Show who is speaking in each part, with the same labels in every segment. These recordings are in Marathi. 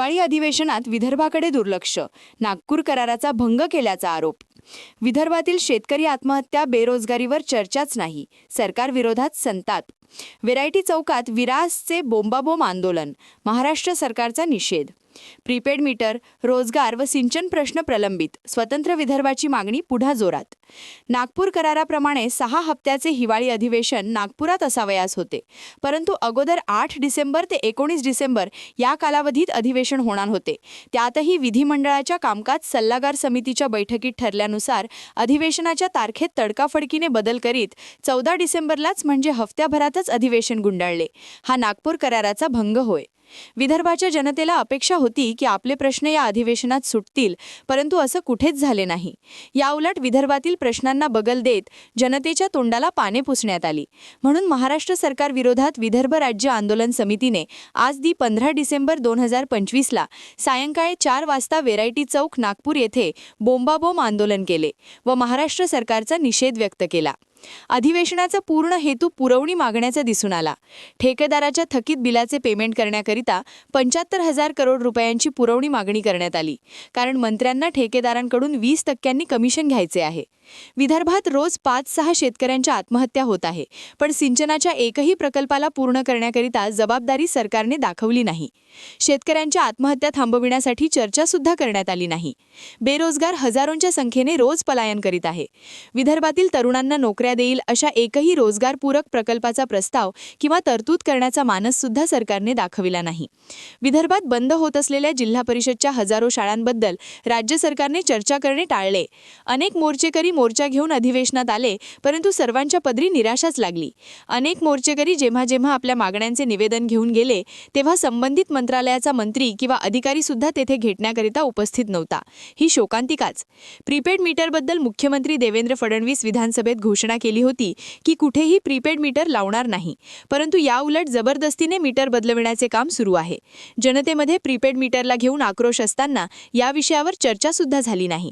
Speaker 1: हिवाळी अधिवेशनात विदर्भाकडे दुर्लक्ष, नागपूर कराराचा भंग केल्याचा आरोप. विदर्भातील शेतकरी आत्महत्या, बेरोजगारीवर चर्चाच नाही, सरकार विरोधात संताप. व्हेरायटी चौकात विरासचे बोंबाबोंब आंदोलन, महाराष्ट्र सरकारचा निषेध. प्रीपेड मीटर, रोजगार व सिंचन प्रश्न प्रलंबित, स्वतंत्र विदर्भाची मागणी पुन्हा जोरात. नागपूर कराराप्रमाणे 6 हप्त्याचे हिवाळी अधिवेशन नागपुरात असावयास होते, परंतु अगोदर 8 डिसेंबर ते 19 डिसेंबर या कालावधीत अधिवेशन होणार होते. त्यातही विधिमंडळाच्या कामकाज सल्लागार समितीच्या बैठकीत ठरल्यानुसार अधिवेशनाच्या तारखेत तडकाफडकीने बदल करीत 14 डिसेंबरलाच म्हणजे हफ्त्याभरातच अधिवेशन गुंडाळले. हा नागपूर कराराचा भंग होय. विदर्भाच्या जनतेला अपेक्षा होती की आपले प्रश्न या अधिवेशनात सुटतील, परंतु असं कुठेच झाले नाही. याउलट विदर्भातील प्रश्नांना बगल देत जनतेच्या तोंडाला पाने पुसण्यात आली. म्हणून महाराष्ट्र सरकार विरोधात विदर्भ राज्य आंदोलन समितीने आज 15 डिसेंबर 2025ला सायंकाळी 4 वाजता व्हेरायटी चौक नागपूर येथे बोंबाबोंब आंदोलन केले व महाराष्ट्र सरकारचा निषेध व्यक्त केला. अधिवेशनाचा पूर्ण हेतू पुरवणी मागण्याचा दिसून आला. ठेकेदाराच्या थकीत बिलाचे पेमेंट करण्याकरिता 75,000 करोड रुपयांची पुरवणी मागणी करण्यात आली, कारण मंत्र्यांना ठेकेदारांकडून 20% कमिशन घ्यायचे आहे. विदर्भात रोज 5-6 शेतकऱ्यांच्या आत्महत्या होत आहे, पण सिंचनाच्या एकही प्रकल्पाला पूर्ण करण्याकरिता जबाबदारी सरकारने दाखवली नाही. शेतकऱ्यांच्या आत्महत्या थांबविण्यासाठी चर्चा सुद्धा करण्यात आली नाही. बेरोजगार हजारोंच्या संख्येने रोज पलायन करीत आहे. विदर्भातील तरुणांना नोकऱ्या देईल अशा एकही रोजगारपूरक प्रकल्पाचा प्रस्ताव किंवा तरतूद करण्याचा मानस सुद्धा सरकारने दाखविला नाही. विदर्भात बंद होत असलेल्या जिल्हा परिषदच्या हजारो शाळांबद्दल राज्य सरकारने चर्चा करणे टाळले. अनेक मोर्चेकरी मोर्चा घेऊन अधिवेशनात आले, परंतु सर्वांच्या पदरी निराशाच लागली. अनेक मोर्चेकरी जेव्हा आपल्या मागण्यांचे निवेदन घेऊन गेले, तेव्हा संबंधित मंत्रालयाचा मंत्री किंवा अधिकारी सुद्धा तेथे घेण्याकरिता उपस्थित नव्हता. ही शोकांतिकाच. प्रीपेड मीटरबद्दल मुख्यमंत्री देवेंद्र फडणवीस विधानसभेत घोषणा केली होती की कुठेही प्रीपेड मीटर लावणार नाही, परंतु याउलट जबरदस्तीने मीटर बदलविण्याचे काम सुरू आहे. जनतेमध्ये प्रीपेड मीटरला घेऊन आक्रोश असताना या विषयावर चर्चा सुद्धा झाली नाही.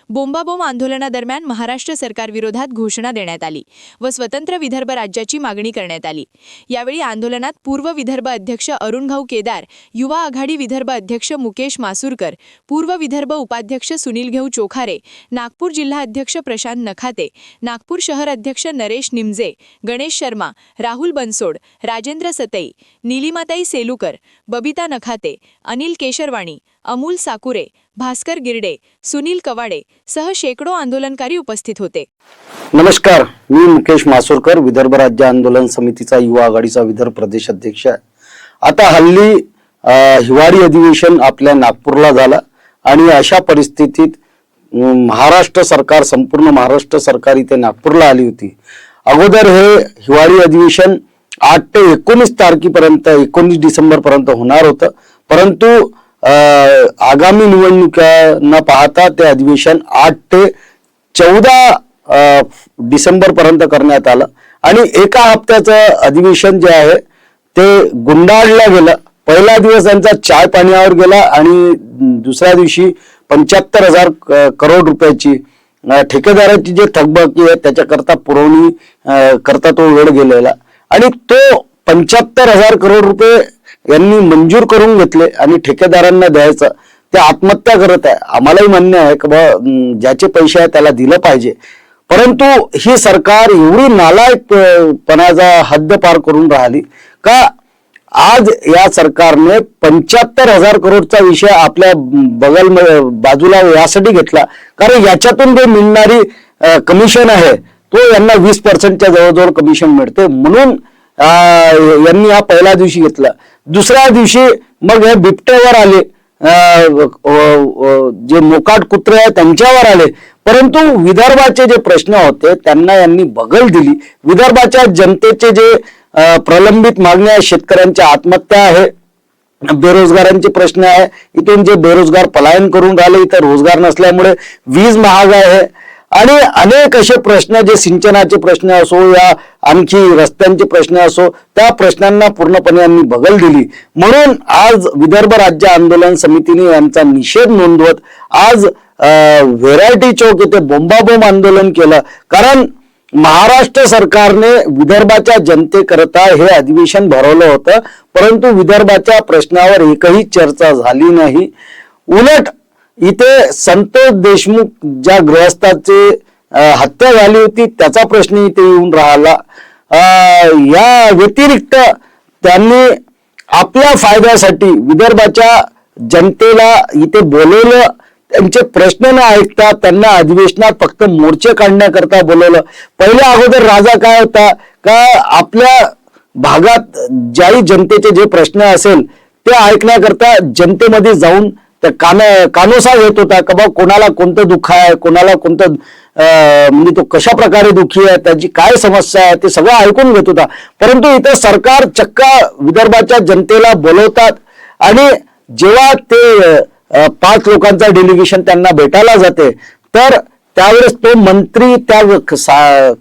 Speaker 1: बोंबाबोंब आंदोलनादरम्यान महाराष्ट्र सरकार विरोधात घोषणा देण्यात आली व स्वतंत्र विदर्भ राज्याची मागणी करण्यात आली. यावेळी आंदोलनात पूर्व विदर्भ अध्यक्ष अरुण भाऊ केदार, युवा आघाडी विदर्भ अध्यक्ष मुकेश मासूरकर, पूर्व विदर्भ उपाध्यक्ष सुनील घेऊ चोखारे, नागपूर जिल्हा अध्यक्ष प्रशांत नखाते, नागपूर शहर अध्यक्ष नरेश निमजे, गणेश शर्मा, राहुल बनसोड, राजेंद्र सतई, नीलिमाताई सेलुकर, बबिता नखाते, अनिल केशरवाणी, अमूल साकुरे, भास्कर गिरडे, सुनील कवाडे सह शेकडो आंदोलनकारी उपस्थित होते.
Speaker 2: नमस्कार, मी मुकेश मासूरकर, विदर्भ राज्य आंदोलन समितीचा युवा आघाडीचा विदर्भ प्रदेश अध्यक्ष आहे. आता हल्ली हिवाळी अधिवेशन आपल्या नागपूरला झालं आणि अशा परिस्थितीत महाराष्ट्र सरकार, संपूर्ण महाराष्ट्र सरकार इथे नागपूरला आली होती. अगोदर हे हिवाळी अधिवेशन 8 ते 19 तारखेपर्यंत, 19 डिसेंबर पर्यंत होणार होतं, परंतु आगामी निवडणुका न पाहता ते अधिवेशन 8 ते 14 डिसेंबर पर्यंत करण्यात आलं आणि एका हप्त्याचं अधिवेशन जे आहे ते गुंडाळलं गेलं. पहिला दिवस त्यांचा चाय पाण्यावर गेला आणि दुसऱ्या दिवशी 75,000 करोड रुपयाची ठेकेदाराची जे थकबाकी आहे त्याच्याकरता पुरवणी करता तो वेळ गेलेला आणि तो 75,000 करोड रुपये यांनी मंजूर करून घेतले आणि ठेकेदारांना द्यायचं. ते आत्महत्या करत आहे. आम्हालाही मान्य आहे की ज्याचे पैसे आहे त्याला दिलं पाहिजे, परंतु ही सरकार एवढी नालायकपणाचा हद्द पार करून राहिली का आज या सरकारने 75,000 करोडचा विषय आपल्या बाजूला यासाठी घेतला कारण याच्यातून जे मिळणारी कमिशन आहे तो यांना 20%च्या जवळजवळ कमिशन मिळते, म्हणून यांनी हा पहिल्या दिवशी घेतला. दुसऱ्या दिवशी मग हे बिबट्यावर आले, जे मोकाट कुत्रे आहेत त्यांच्यावर आले, परंतु विदर्भाचे जे प्रश्न होते त्यांना यांनी बगल दिली. विदर्भाच्या जनतेचे जे प्रलंबित मागण्या आहे, शेतकऱ्यांच्या आत्महत्या आहे, बेरोजगारांचे प्रश्न आहे, इथून जे बेरोजगार पलायन करून राहिले, इथं रोजगार नसल्यामुळे वीज महाग आहे आणि अनेक असे प्रश्न, जे सिंचनाचे प्रश्न असो या आणखी रस्त्यांचे प्रश्न असो, त्या प्रश्नांना पूर्णपणे यांनी बगल दिली. म्हणून आज विदर्भ राज्य आंदोलन समितीने यांचा निषेध नोंदवत आज व्हेरायटी चौक येथे बोंबाबोंब आंदोलन केलं. कारण महाराष्ट्र सरकारने विदर्भाच्या जनतेकरता हे अधिवेशन भरवलं होतं, परंतु विदर्भाच्या प्रश्नावर एकही चर्चा झाली नाही. उलट इथे संतोष देशमुख ज्या गृहस्थाचे हत्या झाली होती त्याचा प्रश्न इथे येऊन राहिला. या व्यतिरिक्त त्यांनी आपल्या फायद्यासाठी विदर्भाच्या जनतेला इथे बोलवलं, त्यांचे प्रश्न न ऐकता त्यांना अधिवेशनात फक्त मोर्चे काढण्याकरता बोलवलं. पहिल्या अगोदर राजा काय होता का आपल्या भागात ज्याही जनतेचे जे प्रश्न असेल ते ऐकण्याकरता जनतेमध्ये जाऊन त्या कानोसा घेत होता का बा कोणाला कोणतं दुःख आहे, कोणाला कोणतं म्हणजे तो कशा प्रकारे दुःखी आहे, त्याची काय समस्या आहे ते सगळं ऐकून घेत होता. परंतु इथं सरकार चक्क विदर्भाच्या जनतेला बोलवतात आणि जेव्हा ते 5 लोकांचा डेलिगेशन त्यांना भेटायला जाते तर त्यावेळेस तो मंत्री, त्या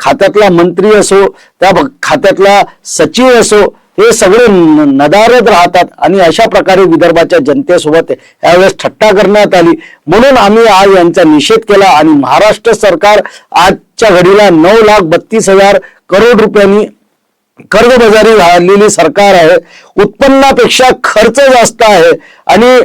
Speaker 2: खात्यातला मंत्री असो, त्या खात्यातला सचिव असो, हे सगळे नदारद राहतात आणि अशा प्रकारे विदर्भाच्या जनतेसोबत यावेळेस थट्टा करण्यात आली. म्हणून आम्ही आज यांचा निषेध केला आणि महाराष्ट्र सरकार आजच्या घडीला 9,32,000 करोड रुपयांनी कर्जबाजारी झालेली सरकार आहे. उत्पन्नापेक्षा खर्च जास्त आहे आणि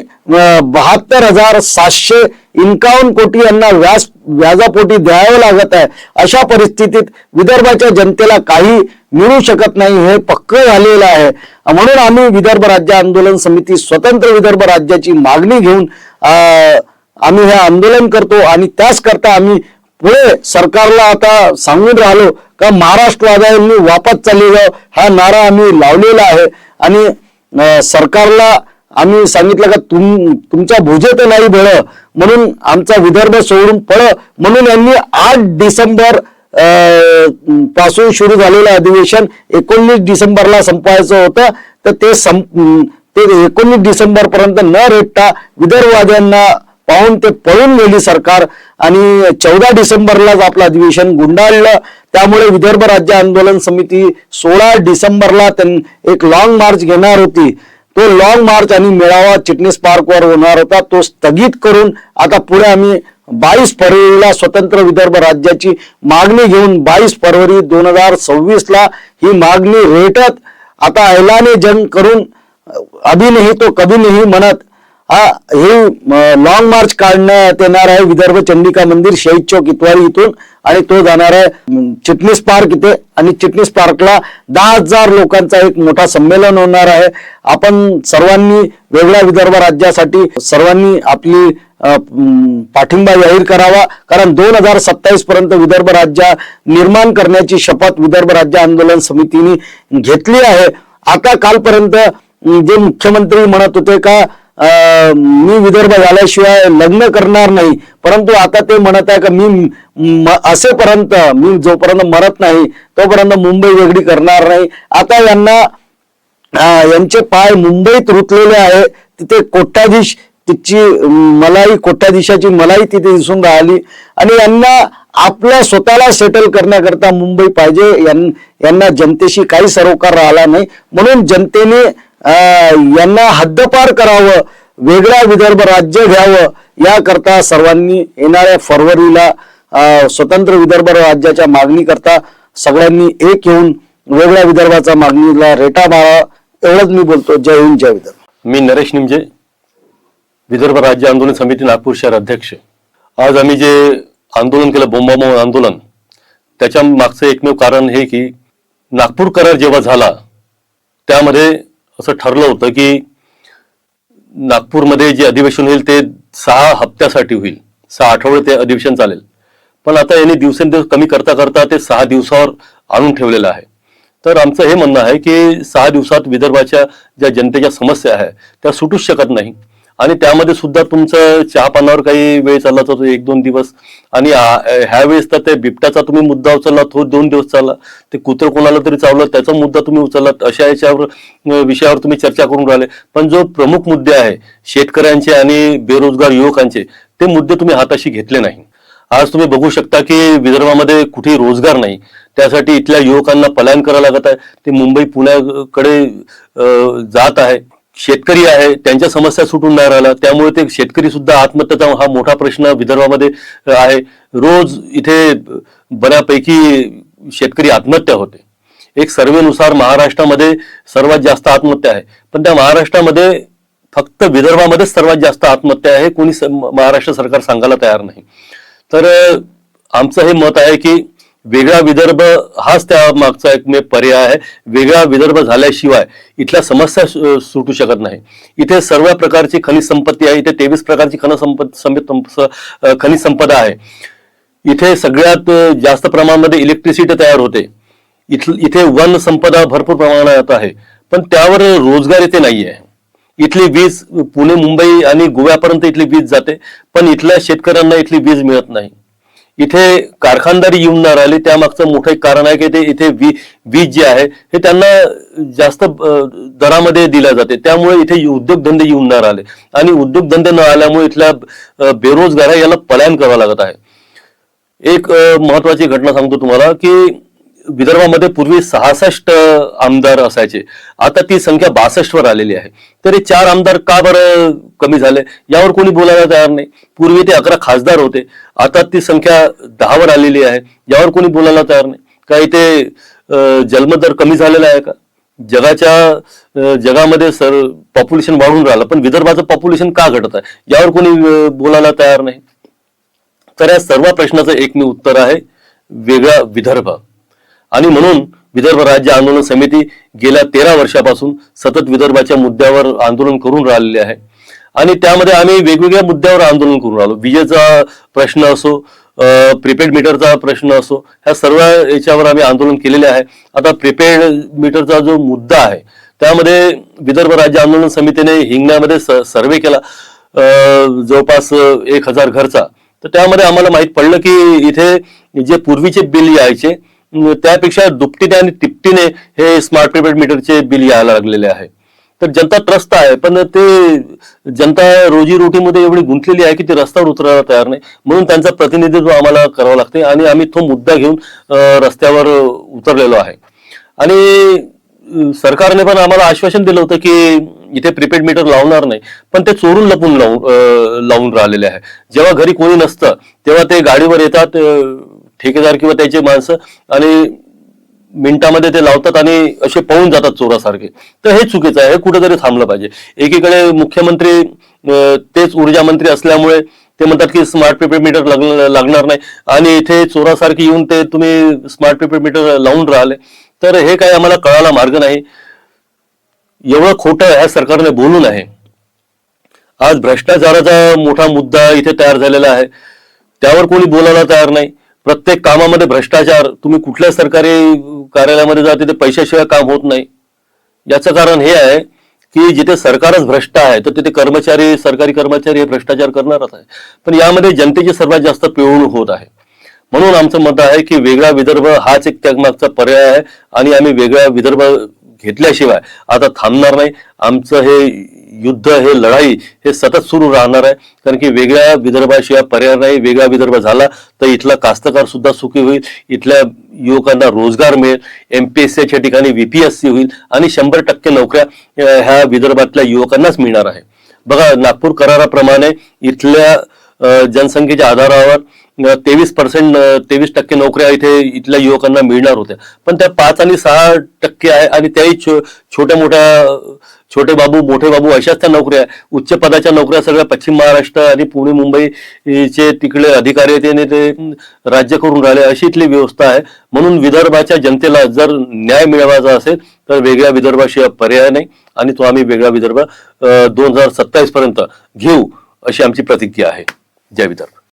Speaker 2: 72,751 कोटी यांना व्याजापोटी द्यावं लागत आहे. अशा परिस्थितीत विदर्भाच्या जनतेला काही मिळू शकत नाही हे पक्क झालेलं आहे. म्हणून आम्ही विदर्भ राज्य आंदोलन समिती स्वतंत्र विदर्भ राज्याची मागणी घेऊन आम्ही हे आंदोलन करतो आणि त्याच करता आम्ही पुढे सरकारला आता सांगून राहिलो का महाराष्ट्रवाद्यांनी वापस चालले जाव हा नारा आम्ही लावलेला आहे. आणि सरकारला आम्ही सांगितलं का तुमच्या भुजेत नाही बळ, म्हणून आमचा विदर्भ सोडून पळ, म्हणून यांनी 8 डिसेंबर पासून सुरू झालेलं अधिवेशन 19 डिसेंबरला संपवायचं होतं. तर ते 19 डिसेंबर पर्यंत न रेटता विदर्भवाद्यांना पाहून ते पळून गेली सरकार आणि 14 डिसेंबरलाच आपलं अधिवेशन गुंडाळलं. त्यामुळे विदर्भ राज्य आंदोलन समिती 16 डिसेंबरला एक लॉंग मार्च घेणार होती. तो लॉंग मार्च आणि मेळावा चिटणीस पार्कवर होणार होता, तो स्थगित करून आता पुढे आम्ही 22 फरवरीला स्वतंत्र विदर्भ राज्याची मागणी घेऊन 22 फरवरी 2026ला ही मागणी रेटत आता ऐलाने जंग करून अभी नाही तो कभी नाही म्हणत हे लॉंग मार्च काढण्यात येणार आहे विदर्भ चंडिका मंदिर शहीद चौक इतवारी इथून आणि तो जाणार आहे चिटणीस पार्क इथे आणि चिटणीस पार्कला 10,000 लोकांचा एक मोठा संमेलन होणार आहे. आपण सर्वांनी वेगळ्या विदर्भ राज्यासाठी सर्वांनी आपली पाठिंबा जाहीर करावा, कारण 2027 पर्यंत विदर्भ राज्य निर्माण करण्याची शपथ विदर्भ राज्य आंदोलन समितीने घेतली आहे. आता कालपर्यंत जे मुख्यमंत्री म्हणत होते का मी विदर्भ झाल्याशिवाय लग्न करणार नाही, परंतु आता ते म्हणत आहे का मी असेपर्यंत मी जोपर्यंत मरत नाही तोपर्यंत मुंबई वेगळी करणार नाही. आता यांचे पाय मुंबईत रुतलेले आहे. तिथे कोट्याधीश कोट्याधीशाची मलाई तिथे दिसून राहिली आणि यांना आपल्या स्वतःला सेटल करण्याकरता मुंबई पाहिजे. यांना जनतेशी काही सरोकार राहिला नाही, म्हणून जनतेने यांना हद्दपार करावं, वेगळा विदर्भ राज्य घ्यावं, याकरता सर्वांनी येणाऱ्या फरवरीला स्वतंत्र विदर्भ राज्याच्या मागणी करता सगळ्यांनी एक येऊन वेगळ्या विदर्भाच्या मागणीला रेटा मारा. एवढंच मी बोलतो. जय हिंद, जय विदर्भ.
Speaker 3: मी नरेश निमजे, विदर्भ राज्य आंदोलन समिती नागपूर शहर अध्यक्ष. आज आम्ही जे आंदोलन केलं, बोंबाबोंब आंदोलन, त्याच्या मागचं एकमेव कारण हे की नागपूर करार जेव्हा झाला त्यामध्ये असं ठरलं होतं की नागपूरमध्ये जे अधिवेशन होईल ते 6 हप्त्यासाठी होईल, 6 आठवडे ते अधिवेशन चालेल. पण आता यांनी दिवसेंदिवस कमी करता करता ते 6 दिवसावर आणून ठेवलेलं आहे. तर आमचं हे म्हणणं आहे की 6 दिवसात विदर्भाच्या ज्या जनतेच्या समस्या आहे त्या सुटूच शकत नाही आणि त्यामध्ये सुद्धा तुमचं चहा पानावर काही वेळ चालला तर 1-2 दिवस आणि ह्या वेळेस तर ते बिबट्याचा तुम्ही मुद्दा उचलला तो 2 दिवस चालला, ते कुत्र कोणाला तरी चावलं त्याचा मुद्दा तुम्ही उचललात, अशा विषयावर तुम्ही चर्चा करून राहिले. पण जो प्रमुख मुद्दे आहे शेतकऱ्यांचे आणि बेरोजगार युवकांचे, ते मुद्दे तुम्ही हाताशी घेतले नाही. आज तुम्ही बघू शकता की विदर्भामध्ये कुठेही रोजगार नाही, त्यासाठी इथल्या युवकांना पलायन करावं लागत आहे. ते मुंबई पुण्याकडे जात आहे. शेतकरी आहे त्यांच्या समस्या सुटून नाही राहिला, त्यामुळे ते शेतकरी सुद्धा आत्महत्येचा हा मोठा प्रश्न विदर्भामध्ये आहे. रोज इथे बऱ्यापैकी शेतकरी आत्महत्या होते. एक सर्वेनुसार महाराष्ट्रामध्ये सर्वात जास्त आत्महत्या आहे, पण त्या महाराष्ट्रामध्ये फक्त विदर्भामध्येच सर्वात जास्त आत्महत्या आहे, कोणी महाराष्ट्र सरकार सांगायला तयार नाही. तर आमचं हे मत आहे की वेगळा विदर्भ हाच त्या मागचा एकमेव पर्याय आहे. वेगळा विदर्भ झाल्याशिवाय इथल्या समस्या सुटू शकत नाही. इथे सर्व प्रकारची खनिज संपत्ती आहे, इथे 23 प्रकारची खनिज संपदा आहे. इथे सगळ्यात जास्त प्रमाणामध्ये इलेक्ट्रिसिटी तयार होते. इथे वन संपदा भरपूर प्रमाणात आहे, पण त्यावर रोजगार इथे नाही आहे. इथली वीज पुणे, मुंबई आणि गोव्यापर्यंत इथली वीज जाते, पण इथल्या शेतकऱ्यांना इथली वीज मिळत नाही. इथे कारखानदारी येऊन न राहिली, त्यामागचं मोठं एक कारण आहे की ते इथे वीज जी आहे हे त्यांना जास्त दरामध्ये दिल्या जाते, त्यामुळे इथे उद्योगधंदे येऊन न राहिले आणि उद्योगधंदे न आल्यामुळे इथल्या बेरोजगार याला पलायन करावं लागत आहे. एक महत्वाची घटना सांगतो तुम्हाला की विदर्भामध्ये पूर्वी 66 आमदार असायचे, आता ती संख्या 62 वर आलेली आहे. तर हे 4 आमदार का बरं कमी झाले यावर कोणी बोलायला तयार नाही. पूर्वी ते 11 खासदार होते, आता ती संख्या 10 वर आलेली आहे, यावर कोणी बोलायला तयार नाही. का इथे जन्मदर कमी झालेला आहे का? जगामध्ये पॉप्युलेशन वाढून राहिलं, पण विदर्भाचं पॉप्युलेशन का घटत आहे यावर कोणी बोलायला तयार नाही. तर या सर्व प्रश्नाचं एकमेव उत्तर आहे वेगळा विदर्भ. आणि म्हणून विदर्भ राज्य आंदोलन समिती गेल्या 13 वर्षापासून सतत विदर्भाच्या मुद्द्यावर आंदोलन करून राहिलेले आहे आणि त्यामध्ये आम्ही वेगवेगळ्या मुद्द्यावर आंदोलन करून राहिलो. विजेचा प्रश्न असो, प्रीपेड मीटरचा प्रश्न असो, ह्या सर्व याच्यावर आम्ही आंदोलन केलेले आहे. आता प्रीपेड मीटरचा जो मुद्दा आहे त्यामध्ये विदर्भ राज्य आंदोलन समितीने हिंगण्यामध्ये सर्वे केला जवळपास 1000 घरचा. तर त्यामध्ये आम्हाला माहित पडलं की इथे जे पूर्वीचे बिल यायचे त्यापेक्षा दुपटीने आणि तिपटीने हे स्मार्ट प्रीपेड मीटरचे बिल यायला लागलेले आहे. तर जनता त्रस्त आहे, पण ते जनता रोजीरोटीमध्ये एवढी गुंतलेली आहे की ते रस्त्यावर उतरायला तयार नाही. म्हणून त्यांचं प्रतिनिधित्व आम्हाला करावं लागते आणि आम्ही तो मुद्दा घेऊन रस्त्यावर उतरलेलो आहे. आणि सरकारने पण आम्हाला आश्वासन दिलं होतं की इथे प्रीपेड मीटर लावणार नाही, पण ते चोरून लपून लावून राहिलेले आहे. जेव्हा घरी कोणी नसतं तेव्हा ते गाडीवर येतात ठेकेदार किंवा त्याचे माणसं आणि मिनिटामध्ये ते लावतात आणि असे पळून जातात चोरासारखे. तर हे चुकीचं आहे, हे कुठेतरी थांबलं पाहिजे. एकीकडे मुख्यमंत्री तेच ऊर्जा मंत्री असल्यामुळे ते म्हणतात की स्मार्ट प्रीपेड मीटर लागणार नाही आणि इथे चोरासारखे येऊन ते तुम्ही स्मार्ट प्रीपेड मीटर लावून राहिले. तर हे काही आम्हाला कळायला मार्ग नाही. एवढं खोटं ह्या सरकारने बोलून आहे. आज भ्रष्टाचाराचा मोठा मुद्दा इथे तयार झालेला आहे, त्यावर कोणी बोलायला तयार नाही. प्रत्येक कामामध्ये भ्रष्टाचार. तुम्ही कुठल्या सरकारी कार्यालयामध्ये जा तिथे पैशाशिवाय काम होत नाही. याचं कारण हे आहे की जिथे सरकारच भ्रष्ट आहे तर तिथे सरकारी कर्मचारी हे भ्रष्टाचार करणारच आहे. पण यामध्ये जनतेची सर्वात जास्त पिळवणूक होत आहे. म्हणून आमचं मत आहे की वेगळा विदर्भ हाच एक त्यामागचा पर्याय आहे आणि आम्ही वेगळा विदर्भ घेतल्याशिवाय आता थांबणार नाही. आमचं हे युद्ध, हे लढाई हे सतत सुरू राहणार आहे, कारण की वेगळ्या विदर्भाशिवाय पर्याय नाही. वेगळा विदर्भ झाला तर इथला कास्तकार सुद्धा सुखी होईल, इथल्या युवकांना रोजगार मिळेल, MPSCच्या ठिकाणी VPSC होईल आणि 100% नोकऱ्या ह्या विदर्भातल्या युवकांनाच मिळणार आहे. बघा, नागपूर कराराप्रमाणे इथल्या जनसंख्येच्या आधारावर 23% नोकऱ्या इथल्या युवकांना मिळणार होत्या, पण त्या 5 आणि 6% आहे आणि त्याही छोटे बाबू, मोठे बाबू अशाच त्या नोकऱ्या. उच्च पदाच्या नोकऱ्या सगळ्या पश्चिम महाराष्ट्र आणि पुणे, मुंबईचे तिकडे अधिकारी ते राज्य करून राहिले, अशी इथली व्यवस्था आहे. म्हणून विदर्भाच्या जनतेला जर न्याय मिळवायचा असेल तर वेगळ्या विदर्भाशिवाय पर्याय नाही आणि तो आम्ही वेगळा विदर्भ 2027 पर्यंत घेऊ अशी आमची प्रतिज्ञा आहे. जय विदर्भ.